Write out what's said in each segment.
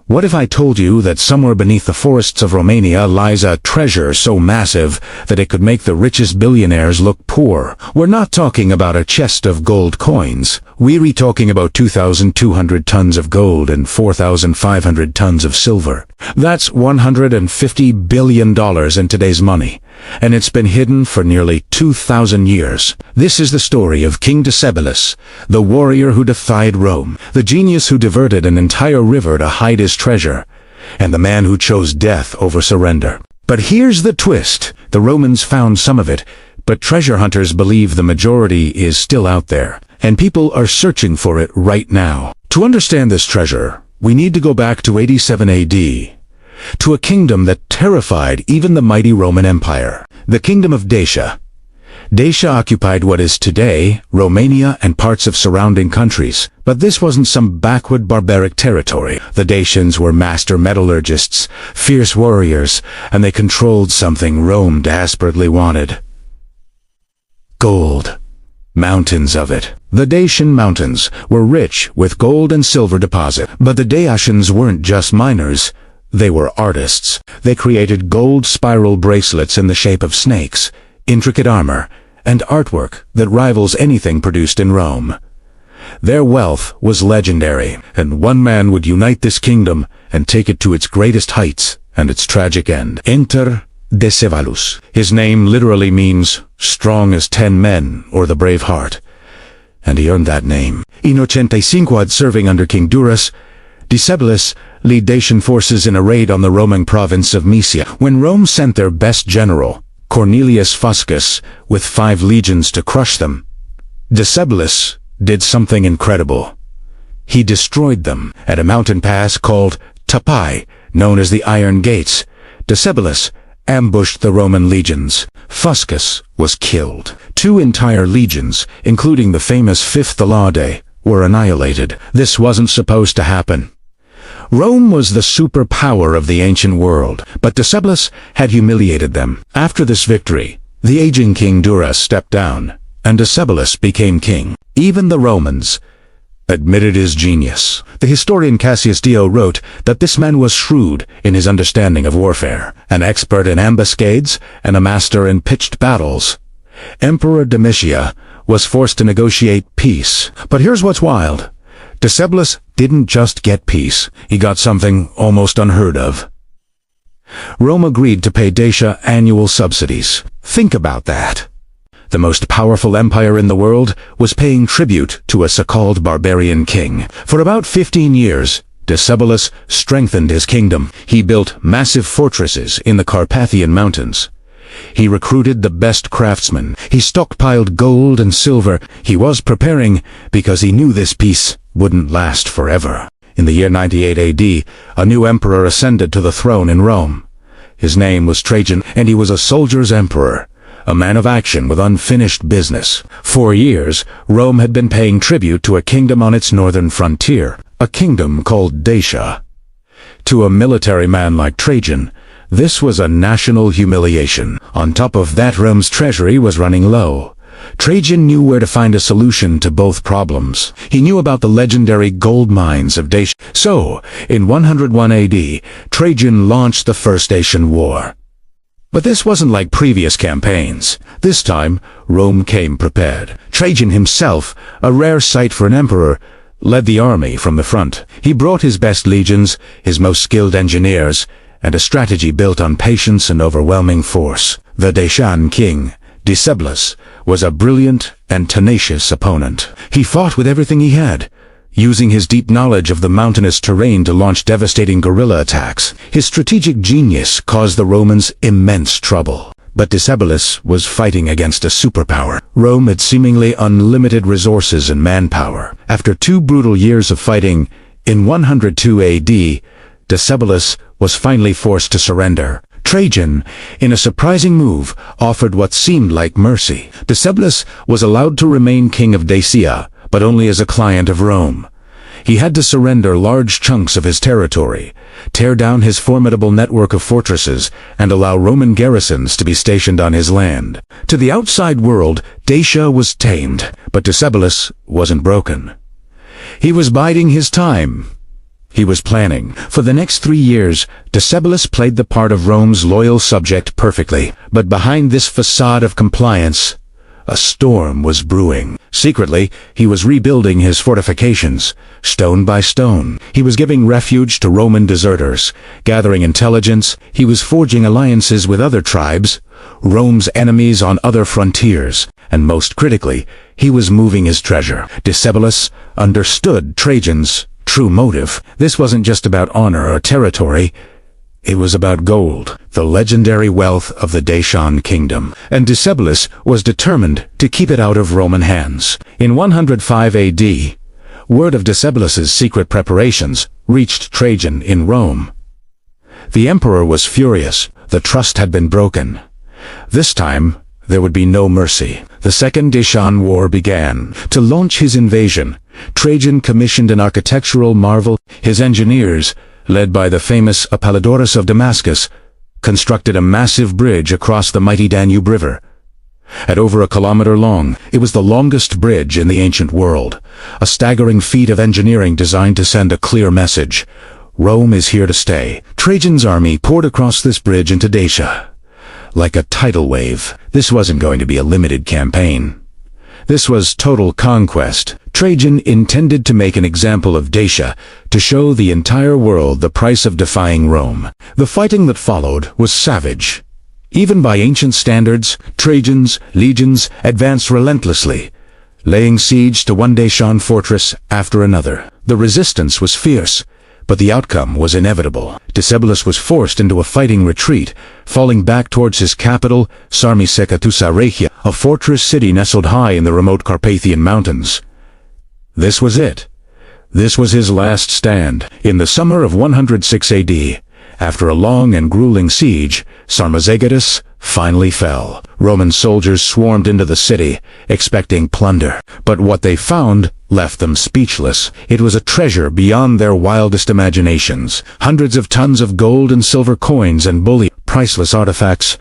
What if I told you that somewhere beneath the forests of Romania lies a treasure so massive that it could make the richest billionaires look poor? We're not talking about a chest of gold coins. We're talking about 2,200 tons of gold and 4,500 tons of silver. That's $150 billion in today's money, and it's been hidden for nearly 2,000 years. This is the story of King Decebalus, the warrior who defied Rome, the genius who diverted an entire river to hide his treasure, and the man who chose death over surrender. But here's the twist. The Romans found some of it, but treasure hunters believe the majority is still out there, and people are searching for it right now. To understand this treasure, we need to go back to 87 AD, to a kingdom that terrified even the mighty Roman Empire, the kingdom of Dacia. Dacia occupied what is today Romania and parts of surrounding countries, but this wasn't some backward barbaric territory. The Dacians were master metallurgists, fierce warriors, and they controlled something Rome desperately wanted: gold. Mountains of it. The Dacian mountains were rich with gold and silver deposit, but the Dacians weren't just miners. They were artists. They created gold spiral bracelets in the shape of snakes, intricate armor, and artwork that rivals anything produced in Rome. Their wealth was legendary, and one man would unite this kingdom and take it to its greatest heights and its tragic end. Enter Decebalus. His name literally means strong as 10 men or the brave heart, and he earned that name. In 85 serving under King Durus, Decebalus led Dacian forces in a raid on the Roman province of Mysia. When Rome sent their best general, Cornelius Fuscus, with 5 legions to crush them, Decebalus did something incredible. He destroyed them at a mountain pass called Tapai, known as the Iron Gates. Decebalus ambushed the Roman legions. Fuscus was killed. 2 entire legions, including the famous 5th Alaudae, were annihilated. This wasn't supposed to happen. Rome was the superpower of the ancient world, but Decebalus had humiliated them. After this victory, the aging King Durus stepped down, and Decebalus became king. Even the Romans admitted his genius. The historian Cassius Dio wrote that this man was shrewd in his understanding of warfare, an expert in ambuscades, and a master in pitched battles. Emperor Domitian was forced to negotiate peace. But here's what's wild. Decebalus didn't just get peace, he got something almost unheard of. Rome agreed to pay Dacia annual subsidies. Think about that. The most powerful empire in the world was paying tribute to a so-called barbarian king. For about 15 years, Decebalus strengthened his kingdom. He built massive fortresses in the Carpathian Mountains. He recruited the best craftsmen. He stockpiled gold and silver. He was preparing because he knew this peace wouldn't last forever. In the year 98 AD, a new emperor ascended to the throne in Rome. His name was Trajan, and he was a soldier's emperor, a man of action with unfinished business. For years, Rome had been paying tribute to a kingdom on its northern frontier, a kingdom called Dacia. To a military man like Trajan, this was a national humiliation. On top of that, Rome's treasury was running low. Trajan knew where to find a solution to both problems. He knew about the legendary gold mines of Dacia. So, in 101 AD, Trajan launched the First Dacian War. But this wasn't like previous campaigns. This time, Rome came prepared. Trajan himself, a rare sight for an emperor, led the army from the front. He brought his best legions, his most skilled engineers, and a strategy built on patience and overwhelming force. The Dacian king, Decebalus, was a brilliant and tenacious opponent. He fought with everything he had, using his deep knowledge of the mountainous terrain to launch devastating guerrilla attacks. His strategic genius caused the Romans immense trouble. But Decebalus was fighting against a superpower. Rome had seemingly unlimited resources and manpower. After 2 brutal years of fighting, in 102 AD, Decebalus was finally forced to surrender. Trajan, in a surprising move, offered what seemed like mercy. Decebalus was allowed to remain king of Dacia, but only as a client of Rome. He had to surrender large chunks of his territory, tear down his formidable network of fortresses, and allow Roman garrisons to be stationed on his land. To the outside world, Dacia was tamed, but Decebalus wasn't broken. He was biding his time. he was planning. For the next 3 years, Decebalus played the part of Rome's loyal subject perfectly. But behind this facade of compliance, a storm was brewing. Secretly, he was rebuilding his fortifications, stone by stone. He was giving refuge to Roman deserters, gathering intelligence. He was forging alliances with other tribes, Rome's enemies on other frontiers. And most critically, he was moving his treasure. Decebalus understood Trajan's true motive. This wasn't just about honor or territory. It was about gold, the legendary wealth of the Dacian kingdom. And Decebalus was determined to keep it out of Roman hands. In 105 AD, word of Decebalus's secret preparations reached Trajan in Rome. The emperor was furious. The trust had been broken. This time, there would be no mercy. The Second Dacian War began. To launch his invasion, Trajan commissioned an architectural marvel. His engineers, led by the famous Apollodorus of Damascus, constructed a massive bridge across the mighty Danube River. At over 1 kilometer long, it was the longest bridge in the ancient world, a staggering feat of engineering designed to send a clear message. Rome is here to stay. Trajan's army poured across this bridge into Dacia. Like a tidal wave, this wasn't going to be a limited campaign. This was total conquest. Trajan intended to make an example of Dacia, to show the entire world the price of defying Rome. The fighting that followed was savage. Even by ancient standards, Trajan's legions advanced relentlessly, laying siege to one Dacian fortress after another. The resistance was fierce, but the outcome was inevitable. Decebalus was forced into a fighting retreat, falling back towards his capital, Sarmiseca-Tusarechia, a fortress city nestled high in the remote Carpathian Mountains. This was it. This was his last stand. In the summer of 106 AD, after a long and grueling siege, Sarmizegetus finally fell. Roman soldiers swarmed into the city, expecting plunder. But what they found left them speechless. It was a treasure beyond their wildest imaginations. Hundreds of tons of gold and silver coins and bullion, priceless artifacts,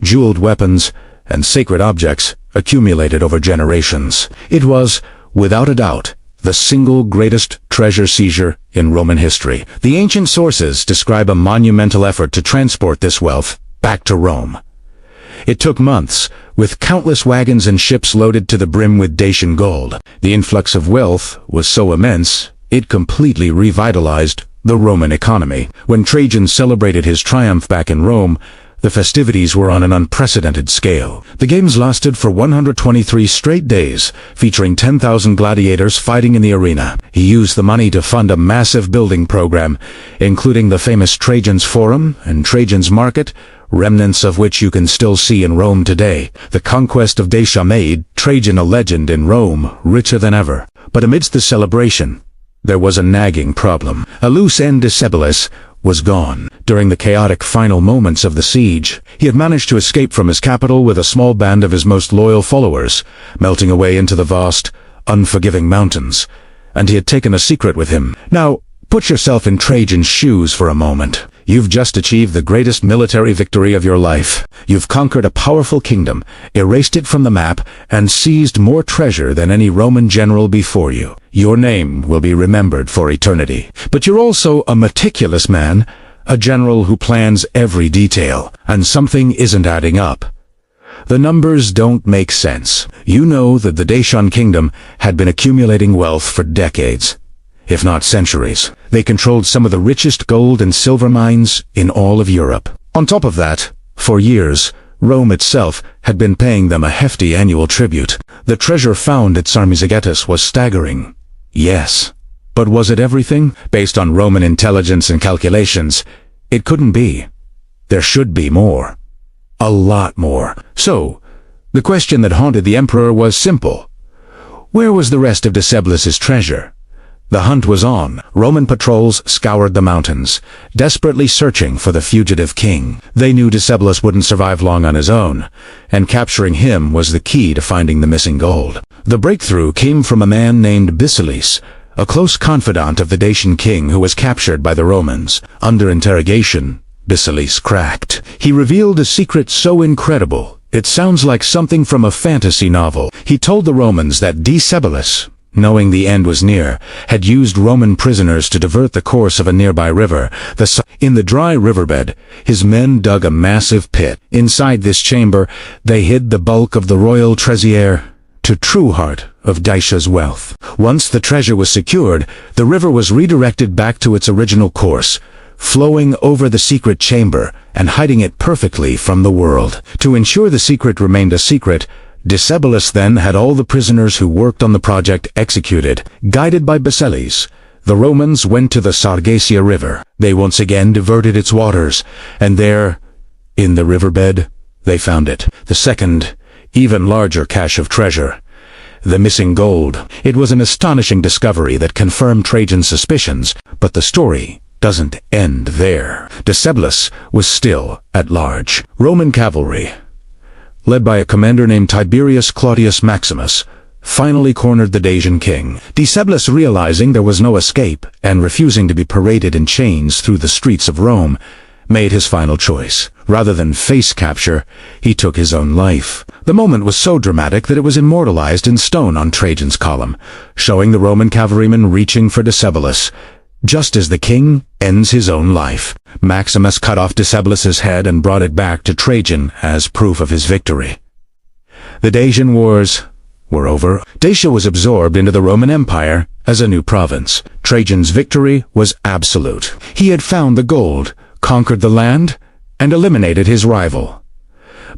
jeweled weapons, and sacred objects accumulated over generations. It was, without a doubt, the single greatest treasure seizure in Roman history. The ancient sources describe a monumental effort to transport this wealth back to Rome. It took months, with countless wagons and ships loaded to the brim with Dacian gold. The influx of wealth was so immense, it completely revitalized the Roman economy. When Trajan celebrated his triumph back in Rome, the festivities were on an unprecedented scale. The games lasted for 123 straight days, featuring 10,000 gladiators fighting in the arena. He used the money to fund a massive building program, including the famous Trajan's Forum and Trajan's Market, remnants of which you can still see in Rome today. The conquest of Dacia made Trajan a legend in Rome, richer than ever. But amidst the celebration, there was a nagging problem. A loose end Decebalus was gone. During the chaotic final moments of the siege, he had managed to escape from his capital with a small band of his most loyal followers, melting away into the vast, unforgiving mountains. And he had taken a secret with him. Now, put yourself in Trajan's shoes for a moment. You've just achieved the greatest military victory of your life. You've conquered a powerful kingdom, erased it from the map, and seized more treasure than any Roman general before you. Your name will be remembered for eternity. But you're also a meticulous man, a general who plans every detail, and something isn't adding up. The numbers don't make sense. You know that the Dacian kingdom had been accumulating wealth for decades, if not centuries. They controlled some of the richest gold and silver mines in all of Europe. On top of that, for years, Rome itself had been paying them a hefty annual tribute. The treasure found at Sarmizegetus was staggering. Yes. But was it everything? Based on Roman intelligence and calculations, it couldn't be. There should be more. A lot more. So, the question that haunted the emperor was simple. Where was the rest of Decebalus's treasure? The hunt was on. Roman patrols scoured the mountains, desperately searching for the fugitive king. They knew Decebalus wouldn't survive long on his own, and capturing him was the key to finding the missing gold. The breakthrough came from a man named Decebalus, a close confidant of the Dacian king who was captured by the Romans. Under interrogation, Decebalus cracked. He revealed a secret so incredible, it sounds like something from a fantasy novel. He told the Romans that Decebalus, knowing the end was near, had used Roman prisoners to divert the course of a nearby river. In the dry riverbed, his men dug a massive pit. Inside this chamber, they hid the bulk of the royal treasure, to true heart of Dacia's wealth. Once the treasure was secured, the river was redirected back to its original course, flowing over the secret chamber and hiding it perfectly from the world. To ensure the secret remained a secret, Decebalus then had all the prisoners who worked on the project executed. Guided by Decebalus, the Romans went to the Sargatia River. They once again diverted its waters, and there, in the riverbed, they found it. The second, even larger cache of treasure, the missing gold. It was an astonishing discovery that confirmed Trajan's suspicions, but the story doesn't end there. Decebalus was still at large. Roman cavalry, led by a commander named Tiberius Claudius Maximus, finally cornered the Dacian king. Decebalus, realizing there was no escape and refusing to be paraded in chains through the streets of Rome, made his final choice. Rather than face capture, he took his own life. The moment was so dramatic that it was immortalized in stone on Trajan's column, showing the Roman cavalryman reaching for Decebalus, just as the king ends his own life. Maximus cut off Decebalus's head and brought it back to Trajan as proof of his victory. The Dacian wars were over. Dacia was absorbed into the Roman Empire as a new province. Trajan's victory was absolute. He had found the gold, conquered the land, and eliminated his rival.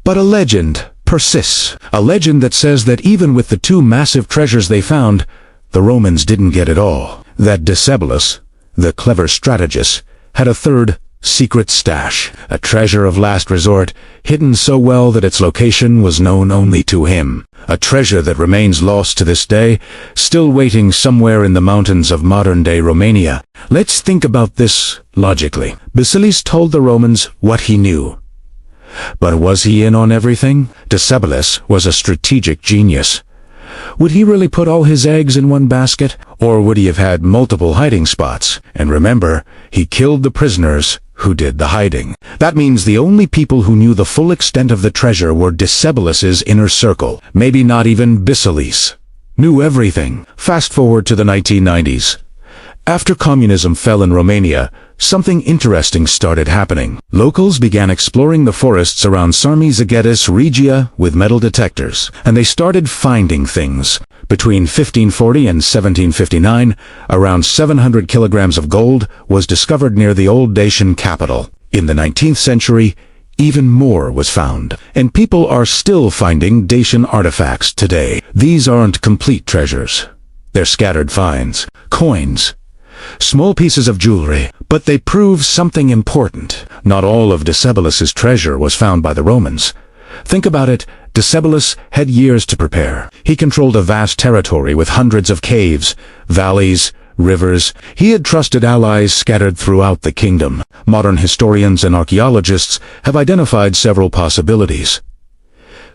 But a legend persists. A legend that says that even with the two massive treasures they found, the Romans didn't get it all. That Decebalus, the clever strategist, had a third secret stash, a treasure of last resort, hidden so well that its location was known only to him. A treasure that remains lost to this day, still waiting somewhere in the mountains of modern-day Romania. Let's think about this logically. Decebalus told the Romans what he knew. But was he in on everything? Decebalus was a strategic genius. Would he really put all his eggs in one basket? Or would he have had multiple hiding spots? And remember, he killed the prisoners who did the hiding. That means the only people who knew the full extent of the treasure were Decebalus's inner circle. Maybe not even Decebalus knew everything. Fast forward to the 1990s. After communism fell in Romania, something interesting started happening. Locals began exploring the forests around Sarmizegetis Regia with metal detectors, and they started finding things. Between 1540 and 1759, around 700 kilograms of gold was discovered near the old Dacian capital. In the 19th century, even more was found, and people are still finding Dacian artifacts today. These aren't complete treasures. They're scattered finds, coins, small pieces of jewelry, but they prove something important. Not all of Decebalus's treasure was found by the Romans. Think about it. Decebalus had years to prepare. He controlled a vast territory with hundreds of caves, valleys, rivers. He had trusted allies scattered throughout the kingdom. Modern historians and archaeologists have identified several possibilities.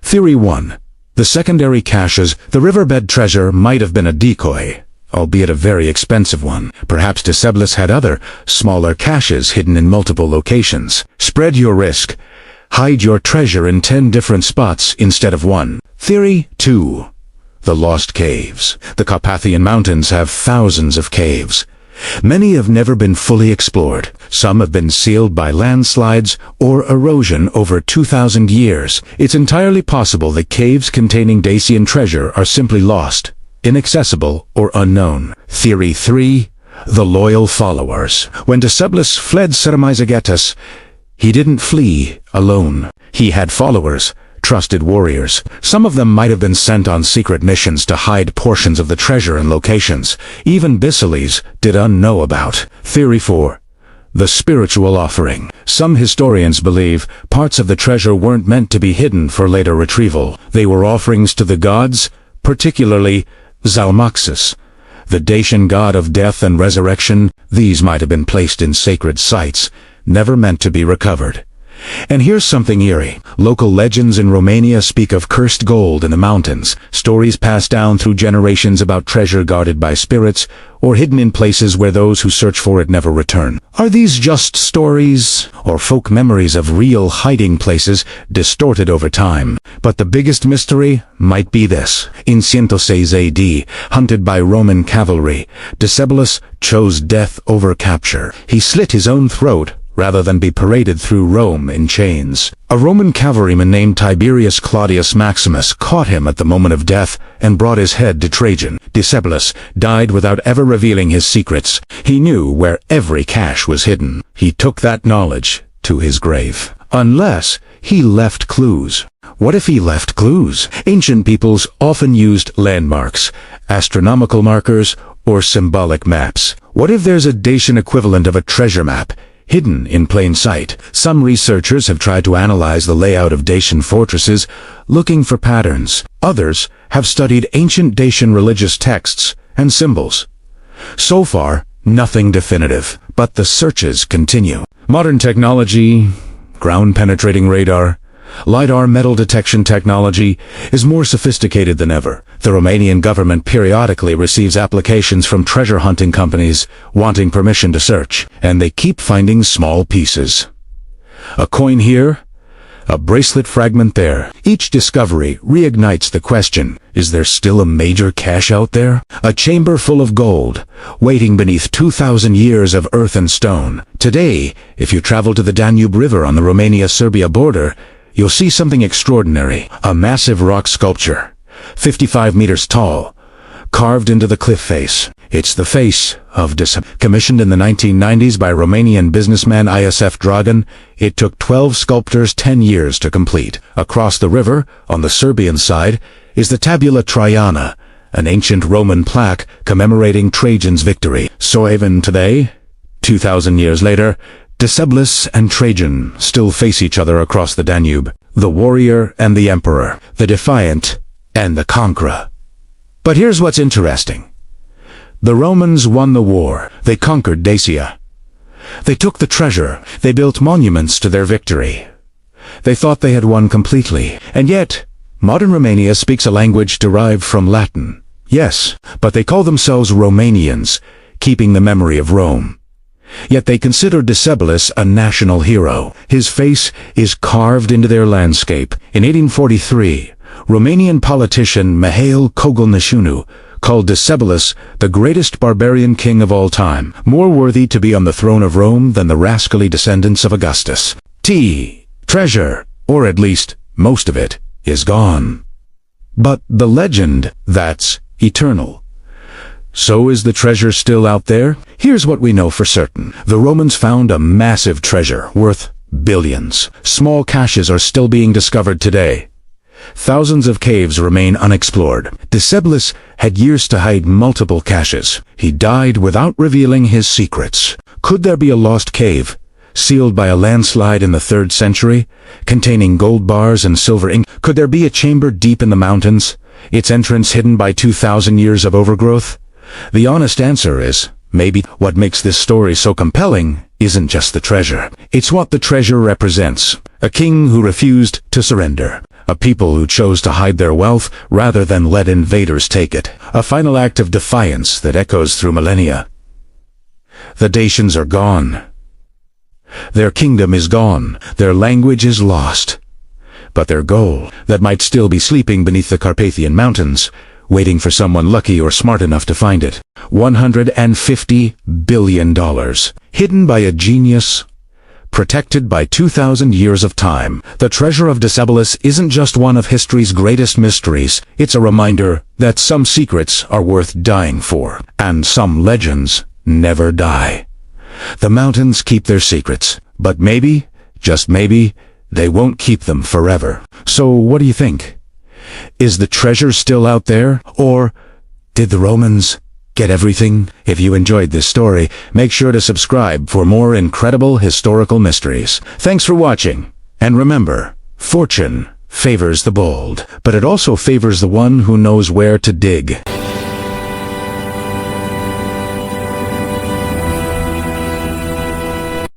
Theory 1. The secondary caches. The riverbed treasure might have been a decoy, albeit a very expensive one. Perhaps Decebalus had other, smaller caches hidden in multiple locations. Spread your risk. Hide your treasure in 10 different spots instead of one. Theory 2. The lost caves. The Carpathian Mountains have thousands of caves. Many have never been fully explored. Some have been sealed by landslides or erosion over 2,000 years. It's entirely possible that caves containing Dacian treasure are simply lost, inaccessible, or unknown. Theory 3. The loyal followers. When Decebalus fled Sarmizegetis, he didn't flee alone. He had followers, trusted warriors. Some of them might have been sent on secret missions to hide portions of the treasure and locations even Decebalus didn't know about. Theory 4. The spiritual offering. Some historians believe parts of the treasure weren't meant to be hidden for later retrieval. They were offerings to the gods, particularly Zalmoxis, the Dacian god of death and resurrection. These might have been placed in sacred sites, never meant to be recovered. And here's something eerie. Local legends in Romania speak of cursed gold in the mountains, stories passed down through generations about treasure guarded by spirits, or hidden in places where those who search for it never return. Are these just stories, or folk memories of real hiding places distorted over time? But the biggest mystery might be this. In 106 AD, hunted by Roman cavalry, Decebalus chose death over capture. He slit his own throat rather than be paraded through Rome in chains. A Roman cavalryman named Tiberius Claudius Maximus caught him at the moment of death and brought his head to Trajan. Decebalus died without ever revealing his secrets. He knew where every cache was hidden. He took that knowledge to his grave. Unless he left clues. What if he left clues? Ancient peoples often used landmarks, astronomical markers, or symbolic maps. What if there's a Dacian equivalent of a treasure map, hidden in plain sight? Some researchers have tried to analyze the layout of Dacian fortresses, looking for patterns. Others have studied ancient Dacian religious texts and symbols. So far, nothing definitive, but the searches continue. Modern technology, ground-penetrating radar, LiDAR metal detection technology is more sophisticated than ever. The Romanian government periodically receives applications from treasure hunting companies wanting permission to search, and they keep finding small pieces. A coin here, a bracelet fragment there. Each discovery reignites the question, is there still a major cache out there? A chamber full of gold, waiting beneath 2,000 years of earth and stone. Today, if you travel to the Danube River on the Romania-Serbia border, you'll see something extraordinary. A massive rock sculpture, 55 meters tall, carved into the cliff face. It's the face of Decebalus. Commissioned in the 1990s by Romanian businessman Isf Dragan, it took 12 sculptors 10 years to complete. Across the river, on the Serbian side, is the Tabula Traiana, an ancient Roman plaque commemorating Trajan's victory. So even today, 2,000 years later, Decebalus and Trajan still face each other across the Danube. The warrior and the emperor, the defiant and the conqueror. But here's what's interesting. The Romans won the war. They conquered Dacia. They took the treasure. They built monuments to their victory. They thought they had won completely. And yet, modern Romania speaks a language derived from Latin. Yes, but they call themselves Romanians, keeping the memory of Rome. Yet they consider Decebalus a national hero. His face is carved into their landscape. In 1843, Romanian politician Mihail Cogălnășanu called Decebalus the greatest barbarian king of all time, more worthy to be on the throne of Rome than the rascally descendants of Augustus. Treasure, or at least most of it, is gone. But the legend, that's eternal. So is the treasure still out there? Here's what we know for certain. The Romans found a massive treasure worth billions. Small caches are still being discovered today. Thousands of caves remain unexplored. Decebalus had years to hide multiple caches. He died without revealing his secrets. Could there be a lost cave, sealed by a landslide in the 3rd century, containing gold bars and silver ink? Could there be a chamber deep in the mountains, its entrance hidden by 2,000 years of overgrowth? The honest answer is, maybe. What makes this story so compelling isn't just the treasure. It's what the treasure represents. A king who refused to surrender. A people who chose to hide their wealth rather than let invaders take it. A final act of defiance that echoes through millennia. The Dacians are gone. Their kingdom is gone. Their language is lost. But their gold, that might still be sleeping beneath the Carpathian Mountains, waiting for someone lucky or smart enough to find it. $150 billion. Hidden by a genius, protected by 2,000 years of time. The treasure of Decebalus isn't just one of history's greatest mysteries. It's a reminder that some secrets are worth dying for, and some legends never die. The mountains keep their secrets, but maybe, just maybe, they won't keep them forever. So what do you think? Is the treasure still out there, or did the Romans get everything? If you enjoyed this story, make sure to subscribe for more incredible historical mysteries. Thanks for watching, and remember, fortune favors the bold, but it also favors the one who knows where to dig.